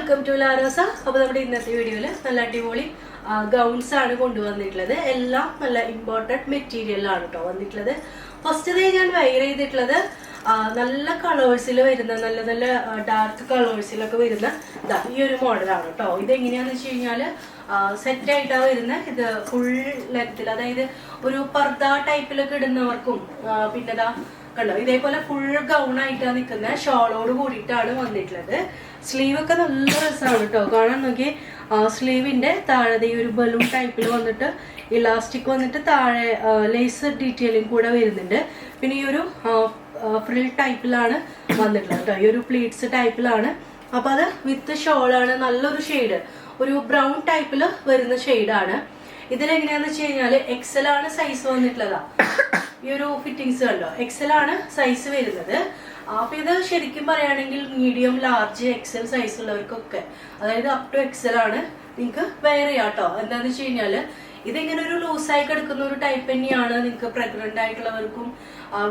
Welcome to ലാരോസ. അപ്പോൾ നമ്മുടെ ഇന്നത്തെ വീഡിയോയിൽ നല്ല അടിപൊളി ഗൗൺസ് ആണ് കൊണ്ടുവന്നിട്ടുള്ളത്. എല്ലാം നല്ല ഇമ്പോർട്ടൻറ്റ് മെറ്റീരിയലാണ് കേട്ടോ വന്നിട്ടുള്ളത്. ഫസ്റ്റ് ഡേ ഞാൻ വെയർ ചെയ്തിട്ടുള്ളത് നല്ല കളേഴ്സിൽ വരുന്ന നല്ല നല്ല ഡാർക്ക് കളേഴ്സിലൊക്കെ വരുന്ന ഈ ഒരു മോഡലാണ് കേട്ടോ. ഇതെങ്ങനെയാന്ന് വെച്ച് കഴിഞ്ഞാൽ സെറ്റ് ആയിട്ടാണ് വരുന്നത്. ഇത് ഫുൾ ലെങ്ത്തിൽ, അതായത് ഒരു പർദ ടൈപ്പിലൊക്കെ ഇടുന്നവർക്കും പിന്നെ കണ്ടോ ഇതേപോലെ ഫുൾ ഗൗൺ ആയിട്ടാണ് നിൽക്കുന്നത്. ഷോളോട് കൂടിയിട്ടാണ് വന്നിട്ടുള്ളത്. സ്ലീവ് ഒക്കെ നല്ല രസമാണ് കേട്ടോ കാണാൻ. നോക്കി സ്ലീവിന്റെ താഴെ ഈ ഒരു ബലൂൺ ടൈപ്പിൽ വന്നിട്ട് ഇലാസ്റ്റിക് വന്നിട്ട് താഴെ ലേസർ ഡീറ്റെയിലിംഗ് കൂടെ വരുന്നുണ്ട്. പിന്നെ ഈ ഒരു ഫ്രിൽ ടൈപ്പിലാണ് വന്നിട്ടുള്ളത് കേട്ടോ. ഈ ഒരു പ്ലീറ്റ്സ് ടൈപ്പിലാണ്. അപ്പൊ അത് വിത്ത് ഷോളാണ്. നല്ലൊരു ഷെയ്ഡ്, ഒരു ബ്രൗൺ ടൈപ്പിൽ വരുന്ന ഷെയ്ഡാണ്. ഇതിലെങ്ങനെയാന്ന് വെച്ച് കഴിഞ്ഞാല് എക്സൽ ആണ് സൈസ് വന്നിട്ടുള്ളതാ. ഈ ഒരു ഫിറ്റിങ്സ് കണ്ടോ, എക്സൽ ആണ് സൈസ് വരുന്നത്. അപ്പൊ ഇത് ശരിക്കും പറയുകയാണെങ്കിൽ മീഡിയം, ലാർജ്, എക്സൽ സൈസ് ഉള്ളവർക്കൊക്കെ, അതായത് അപ് ടു എക്സൽ ആണ് നിങ്ങൾക്ക് വെയർ ചെയ്യാം കേട്ടോ. എന്താന്ന് വെച്ച് കഴിഞ്ഞാല് ഇതിങ്ങനെ ഒരു ലൂസായി കിടക്കുന്ന ഒരു ടൈപ്പ് തന്നെയാണ്. നിങ്ങൾക്ക് പ്രഗ്നന്റ് ആയിട്ടുള്ളവർക്കും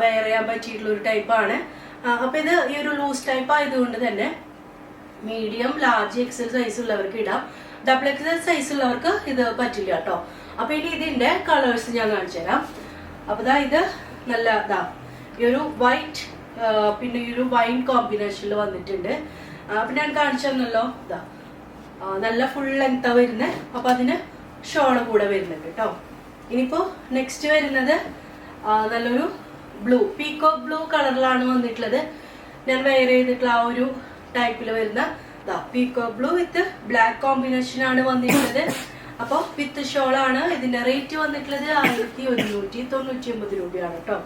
വെയർ ചെയ്യാൻ പറ്റിയിട്ടുള്ള ഒരു ടൈപ്പാണ്. അപ്പൊ ഇത് ഈ ഒരു ലൂസ് ടൈപ്പ് ആയതുകൊണ്ട് തന്നെ മീഡിയം, ലാർജ്, എക്സൽ സൈസ് ഉള്ളവർക്ക് ഇടാം. ഡബിൾ എക്സൽ സൈസ് ഉള്ളവർക്ക് ഇത് പറ്റില്ല കേട്ടോ. അപ്പൊ ഇനി ഇതിന്റെ കളേഴ്സ് ഞാൻ കാണിച്ചു തരാം. അപ്പൊ ഇത് നല്ല ഈ ഒരു വൈറ്റ് പിന്നെ ഈ ഒരു വൈൻ കോമ്പിനേഷനിൽ വന്നിട്ടുണ്ട്. അപ്പൊ ഞാൻ കാണിച്ചു തന്നല്ലോ, നല്ല ഫുൾ ലെങ്താ വരുന്നത്. അപ്പൊ അതിന് ഷോള് കൂടെ വരുന്നുണ്ട് കേട്ടോ. ഇനിയിപ്പോ നെക്സ്റ്റ് വരുന്നത് നല്ലൊരു ബ്ലൂ, പീകോക്ക് ബ്ലൂ കളറിലാണ് വന്നിട്ടുള്ളത്. ഞാൻ വെയർ ചെയ്തിട്ടുള്ള ആ ഒരു ടൈപ്പിൽ വരുന്ന പീകോക്ക് ബ്ലൂ വിത്ത് ബ്ലാക്ക് കോമ്പിനേഷൻ ആണ് വന്നിട്ടുള്ളത്. അപ്പോൾ വിത്ത് ഷോളാണ്. ഇതിന്റെ റേറ്റ് വന്നിട്ടുള്ളത് 1199 രൂപയാണ് കേട്ടോ.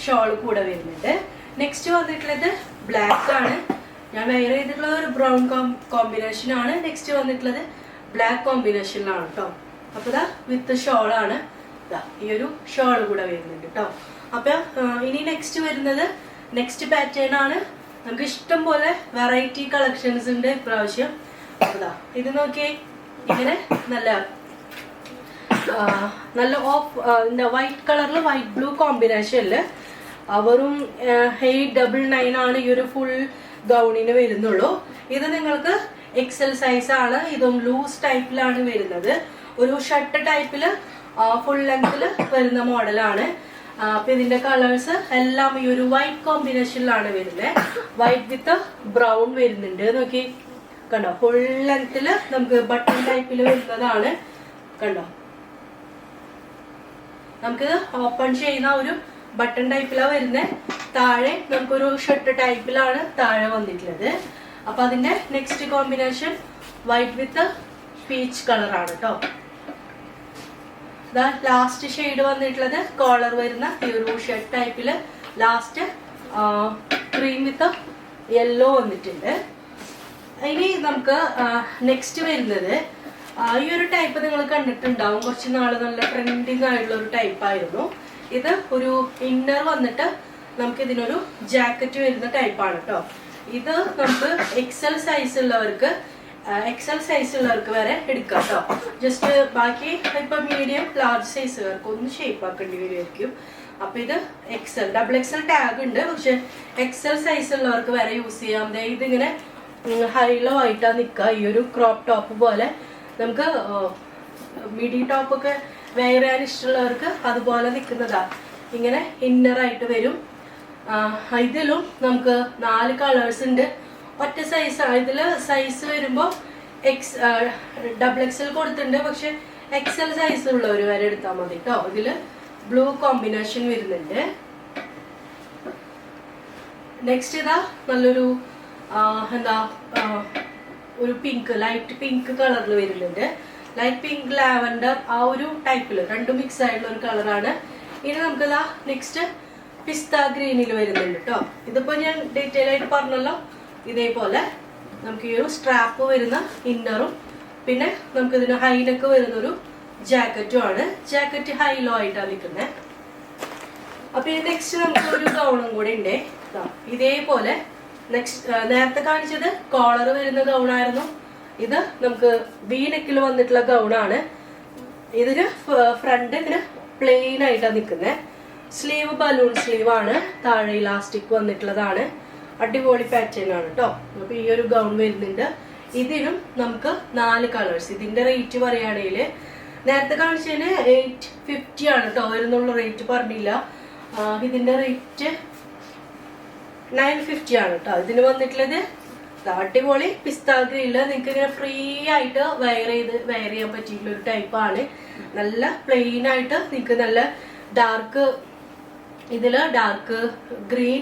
ഷോള് കൂടെ വരുന്നുണ്ട്. നെക്സ്റ്റ് വന്നിട്ടുള്ളത് ബ്ലാക്ക് ആണ്. ഞാൻ വെയർ ചെയ്തിട്ടുള്ളത് ഒരു ബ്രൗൺ കോമ്പിനേഷൻ ആണ്. നെക്സ്റ്റ് വന്നിട്ടുള്ളത് ബ്ലാക്ക് കോമ്പിനേഷനിലാണ് കേട്ടോ. അപ്പൊ വിത്ത് ഷോളാണ്. ഈ ഒരു ഷോള് കൂടെ വരുന്നുണ്ട് കേട്ടോ. അപ്പൊ ഇനി നെക്സ്റ്റ് വരുന്നത് നെക്സ്റ്റ് പാറ്റേൺ ആണ്. നമുക്ക് ഇഷ്ടം പോലെ വെറൈറ്റി കളക്ഷൻസ് ഉണ്ട് ഇപ്രാവശ്യം. അപ്പൊ ഇത് നോക്കിയേ, ഇങ്ങനെ നല്ല വൈറ്റ് കളറിൽ വൈറ്റ് ബ്ലൂ കോമ്പിനേഷനില് വെറും 899 ആണ് ഈ ഒരു ഫുൾ ഗൗണിന് വരുന്നുള്ളൂ. ഇത് നിങ്ങൾക്ക് എക്സൽ സൈസ് ആണ്. ഇതും ലൂസ് ടൈപ്പിലാണ് വരുന്നത്. ഒരു ഷർട്ട് ടൈപ്പില് ഫുൾ ലെങ്തിൽ വരുന്ന മോഡലാണ്. അപ്പൊ ഇതിന്റെ കളേഴ്സ് എല്ലാം ഈ ഒരു വൈറ്റ് കോമ്പിനേഷനിലാണ് വരുന്നത്. വൈറ്റ് വിത്ത് ബ്രൗൺ വരുന്നുണ്ട്. നോക്കി കണ്ടോ, ഫുൾ ലെങ്തില് നമുക്ക് ബട്ടൺ ടൈപ്പിൽ വരുന്നതാണ്. കണ്ടോ, നമുക്കിത് ഓപ്പൺ ചെയ്യുന്ന ഒരു ബട്ടൺ ടൈപ്പിലാണ് വരുന്നത്. താഴെ നമുക്കൊരു ഷർട്ട് ടൈപ്പിലാണ് താഴെ വന്നിട്ടുള്ളത്. അപ്പൊ അതിന്റെ next combination white with peach കളറാണ് കേട്ടോ. ലാസ്റ്റ് ഷെയ്ഡ് വന്നിട്ടുള്ളത് കോളർ വരുന്ന ഈ ഒരു ഷർട്ട് ടൈപ്പില് ലാസ്റ്റ് ക്രീം വിത്ത് യെല്ലോ വന്നിട്ടുണ്ട്. ഇനി നമുക്ക് നെക്സ്റ്റ് വരുന്നത് ഈ ഒരു ടൈപ്പ് നിങ്ങൾ കണ്ടിട്ടുണ്ടാവും. കുറച്ച് നാള് നല്ല ട്രെൻഡിങ് ആയിട്ടുള്ള ഒരു ടൈപ്പ് ആയിരുന്നു ഇത്. ഒരു ഇന്നർ വന്നിട്ട് നമുക്ക് ഇതിനൊരു ജാക്കറ്റ് വരുന്ന ടൈപ്പാണ് കേട്ടോ. ഇത് നമുക്ക് എക്സൽ സൈസ് ഉള്ളവർക്ക് വരെ എടുക്കാം കേട്ടോ. ജസ്റ്റ് ബാക്കി ഇപ്പൊ മീഡിയം, ലാർജ് സൈസുകാർക്ക് ഒന്ന് ഷേപ്പ് ആക്കേണ്ടി വരുമായിരിക്കും. അപ്പൊ ഇത് എക്സൽ, ഡബിൾ എക്സൽ ടാഗ് ഉണ്ട്, പക്ഷെ എക്സൽ സൈസ് ഉള്ളവർക്ക് വരെ യൂസ് ചെയ്യാം. ഇതിങ്ങനെ ഹൈലോ ആയിട്ടാ നിൽക്കുക. ഈ ഒരു ക്രോപ്പ് ടോപ്പ് പോലെ നമുക്ക് മിഡി ടോപ്പ് ഒക്കെ വെയർ ചെയ്യാൻ ഇഷ്ടമുള്ളവർക്ക് അതുപോലെ നിൽക്കുന്നതാ. ഇങ്ങനെ ഇന്നർ ആയിട്ട് വരും. ഇതിലും നമുക്ക് 4 കളേഴ്സ് ഉണ്ട്. ഒറ്റ സൈസ്. ഇതില് സൈസ് വരുമ്പോ ഡബിൾ എക്സൽ കൊടുത്തിട്ടുണ്ട്, പക്ഷെ എക്സൽ സൈസ് ഉള്ളവർ വരെ എടുത്താൽ മതി കേട്ടോ. ഇതില് ബ്ലൂ കോമ്പിനേഷൻ വരുന്നുണ്ട്. നെക്സ്റ്റ് നല്ലൊരു ഒരു പിങ്ക്, ലൈറ്റ് പിങ്ക് കളറിൽ വരുന്നുണ്ട്. ലൈറ്റ് പിങ്ക്, ലാവൻഡർ ആ ഒരു ടൈപ്പില് രണ്ടും മിക്സ് ആയിട്ടുള്ള ഒരു കളറാണ്. ഇനി നമുക്ക് നെക്സ്റ്റ് പിസ്ത ഗ്രീനിൽ വരുന്നുണ്ട് കേട്ടോ. ഇതിപ്പോ ഞാൻ ഡീറ്റെയിൽ ആയിട്ട് പറഞ്ഞല്ലോ. ഇതേപോലെ നമുക്ക് ഈ ഒരു സ്ട്രാപ്പ് വരുന്ന ഇന്നറും പിന്നെ നമുക്ക് ഇതിന് ഹൈനൊക്കെ വരുന്ന ഒരു ജാക്കറ്റും ആണ്. ജാക്കറ്റ് ഹൈലോ ആയിട്ടാണ് നിൽക്കുന്നത്. അപ്പൊ ഈ നെക്സ്റ്റ് നമുക്ക് ഒരു ഗൗണും കൂടെ ഉണ്ട്. ഇതേപോലെ നെക്സ്റ്റ് നേരത്തെ കാണിച്ചത് കോളർ വരുന്ന ഗൗണായിരുന്നു. ഇത് നമുക്ക് വീനെക്കിൽ വന്നിട്ടുള്ള ഗൗണാണ്. ഇതിന് ഫ്രണ്ട് ഇങ്ങനെ പ്ലെയിൻ ആയിട്ടാണ് നിൽക്കുന്നത്. സ്ലീവ് ബലൂൺ സ്ലീവ് ആണ്. താഴെ ഇലാസ്റ്റിക് വന്നിട്ടുള്ളതാണ്. അടിപൊളി പാറ്റേൺ ആണ് കേട്ടോ. അപ്പൊ ഈ ഒരു ഗൗൺ വരുന്നുണ്ട്. ഇതിനും നമുക്ക് 4 കളേഴ്സ്. ഇതിന്റെ റേറ്റ് പറയുകയാണെങ്കിൽ നേരത്തെ കാണിച്ചതിന് 850 ആണ് കേട്ടോ വരുന്നുള്ള റേറ്റ് പറഞ്ഞില്ല. ഇതിന്റെ റേറ്റ് 950 ആണ് കേട്ടോ. ഇതിന് വന്നിട്ടുള്ളത് അടിപൊളി പിസ്ത ഗ്രീനില് നിങ്ങൾക്ക് ഇങ്ങനെ ഫ്രീ ആയിട്ട് വെയർ ചെയ്യാൻ പറ്റിയിട്ടുള്ള ഒരു ടൈപ്പാണ്. നല്ല പ്ലെയിൻ ആയിട്ട് നിങ്ങൾക്ക് നല്ല ഡാർക്ക് ഇതില് ഡാർക്ക് ഗ്രീൻ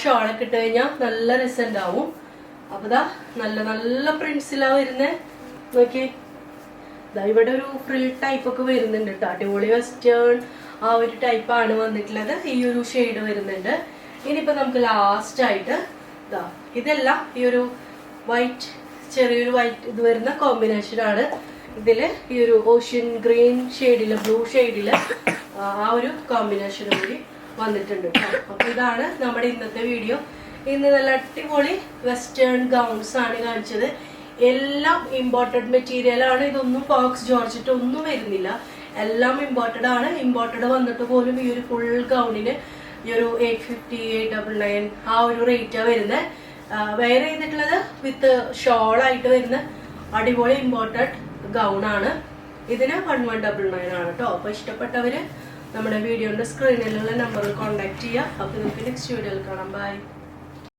ഷോളൊക്കെ ഇട്ട് കഴിഞ്ഞാൽ നല്ല രസം ഉണ്ടാവും. അപ്പൊ ഇതാ നല്ല നല്ല പ്രിന്റ്സിലാ വരുന്നത്. നോക്കി ഇവിടെ ഒരു ഫ്രിൽ ടൈപ്പ് ഒക്കെ വരുന്നുണ്ട് കേട്ടോ. അടിപൊളി വെസ്റ്റേൺ ആ ഒരു ടൈപ്പാണ് വന്നിട്ടുള്ളത്. ഈ ഒരു ഷെയ്ഡ് വരുന്നുണ്ട്. ഇനിയിപ്പോ നമുക്ക് ലാസ്റ്റ് ആയിട്ട് ഇതാ ഇതെല്ലാം ഈ ഒരു വൈറ്റ് ചെറിയൊരു വൈറ്റ് ഇത് വരുന്ന കോമ്പിനേഷൻ ആണ്. ഇതില് ഈ ഒരു ഓഷ്യൻ ഗ്രീൻ ഷെയ്ഡില് ബ്ലൂ ഷെയ്ഡില് ആ ഒരു കോമ്പിനേഷൻ കൂടി വന്നിട്ടുണ്ട് കേട്ടോ. അപ്പൊ ഇതാണ് നമ്മുടെ ഇന്നത്തെ വീഡിയോ. ഇന്ന് നല്ല അടിപൊളി വെസ്റ്റേൺ ഗൗൺസ് ആണ് കാണിച്ചത്. എല്ലാം ഇമ്പോർട്ടഡ് മെറ്റീരിയൽ ആണ്. ഇതൊന്നും ഫോക്സ് ജോർജറ്റ് ഒന്നും വരുന്നില്ല. എല്ലാം ഇമ്പോർട്ടഡ് ആണ്. ഇമ്പോർട്ടഡ് വന്നിട്ട് പോലും ഈ ഒരു ഫുൾ ഗൗണിന് ഈ ഒരു 850 899 ആ ഒരു റേറ്റാണ് വരുന്നത്. വെയർ ചെയ്തിട്ടുള്ളത് വിത്ത് ഷോൾ ആയിട്ട് വരുന്ന അടിപൊളി ഇമ്പോർട്ടഡ് ഗൗൺ ആണ്. ഇതിന് 1199 ആണ് കേട്ടോ. അപ്പൊ ഇഷ്ടപ്പെട്ടവര് നമ്മുടെ വീഡിയോന്റെ സ്ക്രീനിലുള്ള നമ്പറിൽ കോൺടാക്ട് ചെയ്യുക. അപ്പൊ നമുക്ക് നെക്സ്റ്റ് വീഡിയോയിൽ കാണാം. ബൈ.